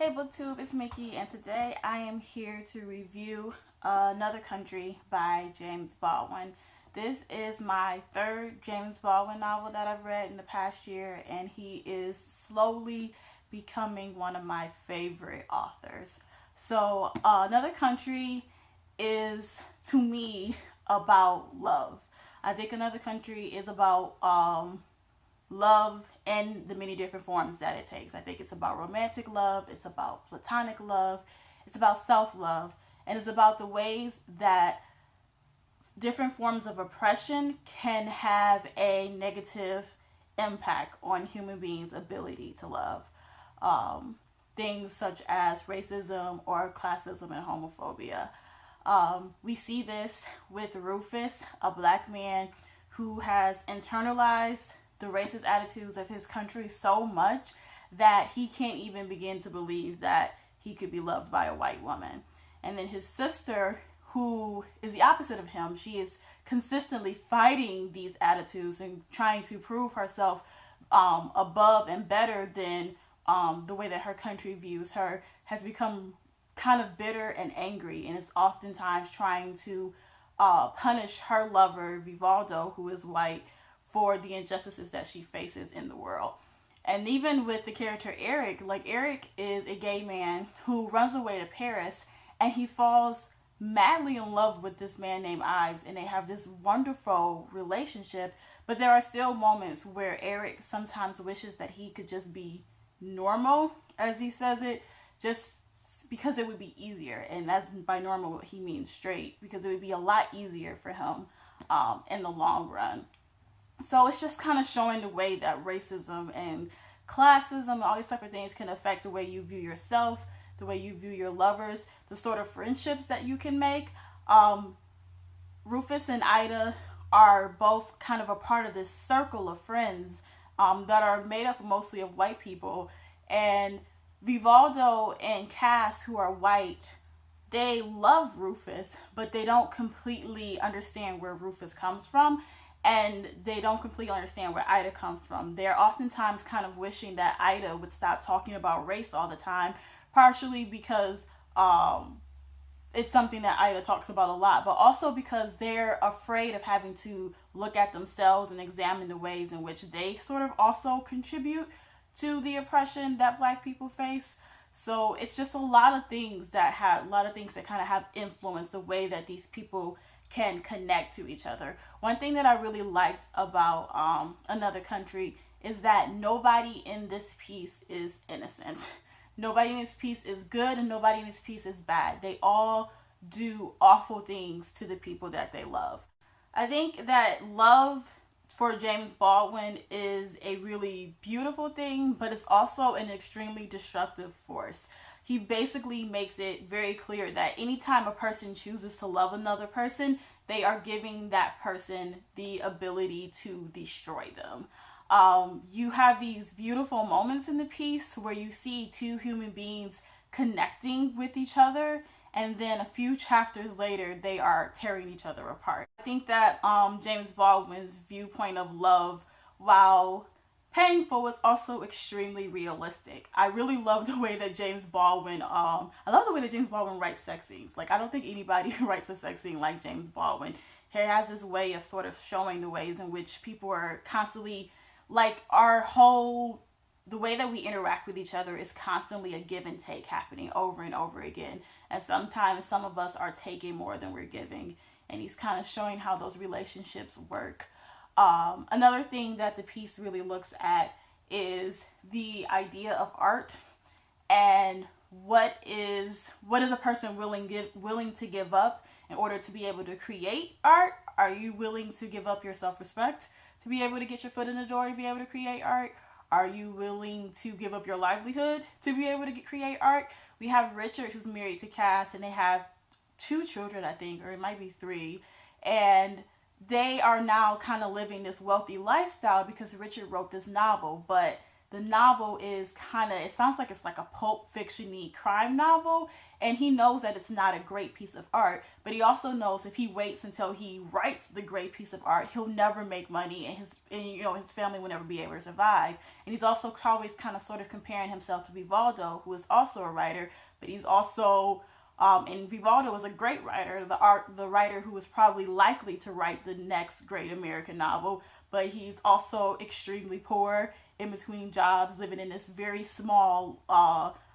Hey BookTube, it's Mickey, and today I am here to review Another Country by James Baldwin. This is my third James Baldwin novel that I've read in the past year, and he is slowly becoming one of my favorite authors. So, Another Country is, to me, about love. I think Another Country is about love in the many different forms that it takes. I think it's about romantic love, it's about platonic love, it's about self-love, and it's about the ways that different forms of oppression can have a negative impact on human beings' ability to love. Things such as racism or classism and homophobia. We see this with Rufus, a black man who has internalized the racist attitudes of his country so much that he can't even begin to believe that he could be loved by a white woman. And then his sister, who is the opposite of him, she is consistently fighting these attitudes and trying to prove herself above and better than the way that her country views her, has become kind of bitter and angry, and is oftentimes trying to punish her lover, Vivaldo, who is white, for the injustices that she faces in the world. And even with the character Eric, Eric is a gay man who runs away to Paris, and he falls madly in love with this man named Ives, and they have this wonderful relationship. But there are still moments where Eric sometimes wishes that he could just be normal, as he says it, just because it would be easier. And that's by normal he means straight, because it would be a lot easier for him in the long run. So it's just kind of showing the way that racism and classism and all these type of things can affect the way you view yourself, the way you view your lovers, the sort of friendships that you can make. Rufus and Ida are both kind of a part of this circle of friends that are made up mostly of white people. And Vivaldo and Cass, who are white, they love Rufus, but they don't completely understand where Rufus comes from. And they don't completely understand where Ida comes from. They're oftentimes kind of wishing that Ida would stop talking about race all the time, partially because it's something that Ida talks about a lot, but also because they're afraid of having to look at themselves and examine the ways in which they sort of also contribute to the oppression that Black people face. So it's just a lot of things that kind of have influenced the way that these people can connect to each other. One thing that I really liked about Another Country is that nobody in this piece is innocent. Nobody in this piece is good, and nobody in this piece is bad. They all do awful things to the people that they love. I think that love for James Baldwin is a really beautiful thing, but it's also an extremely destructive force. He basically makes it very clear that anytime a person chooses to love another person, they are giving that person the ability to destroy them. You have these beautiful moments in the piece where you see two human beings connecting with each other, and then a few chapters later, they are tearing each other apart. I think that James Baldwin's viewpoint of love, while painful, was also extremely realistic. I really love the way that James Baldwin, writes sex scenes. Like, I don't think anybody writes a sex scene like James Baldwin. He has this way of sort of showing the ways in which people are constantly, the way that we interact with each other is constantly a give and take happening over and over again. And sometimes some of us are taking more than we're giving. And he's kind of showing how those relationships work. Another thing that the piece really looks at is the idea of art, and what is a person willing to give up in order to be able to create art? Are you willing to give up your self-respect to be able to get your foot in the door to be able to create art? Are you willing to give up your livelihood to be able to create art? We have Richard, who's married to Cass, and they have 2 children, I think, or it might be 3, and they are now kind of living this wealthy lifestyle because Richard wrote this novel, but the novel is it sounds like it's like a pulp fiction-y crime novel, and he knows that it's not a great piece of art, but he also knows if he waits until he writes the great piece of art, he'll never make money, and his family will never be able to survive. And he's also always kind of sort of comparing himself to Vivaldo, who is also a writer, but he's also and Vivaldo was a great writer, the writer who was probably likely to write the next great American novel, but he's also extremely poor, in between jobs, living in this very small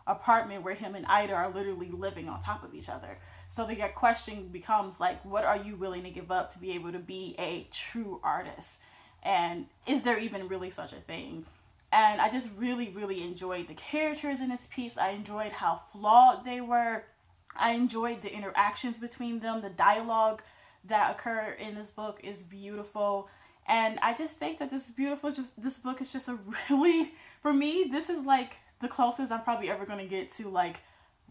apartment where him and Ida are literally living on top of each other. So the question becomes like, what are you willing to give up to be able to be a true artist? And is there even really such a thing? And I just really, really enjoyed the characters in this piece. I enjoyed how flawed they were. I enjoyed the interactions between them. The dialogue that occur in this book is beautiful. And I just think that this book is just a really, for me, this is like the closest I'm probably ever going to get to like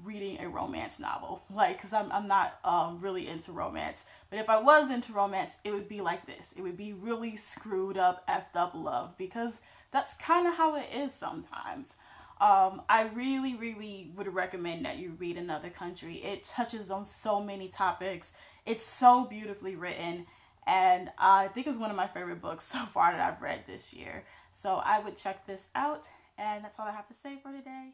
reading a romance novel. Like, because I'm not really into romance. But if I was into romance, it would be like this. It would be really screwed up, effed up love. Because that's kind of how it is sometimes. I really, really would recommend that you read Another Country. It touches on so many topics. It's so beautifully written. And I think it's one of my favorite books so far that I've read this year. So I would check this out. And that's all I have to say for today.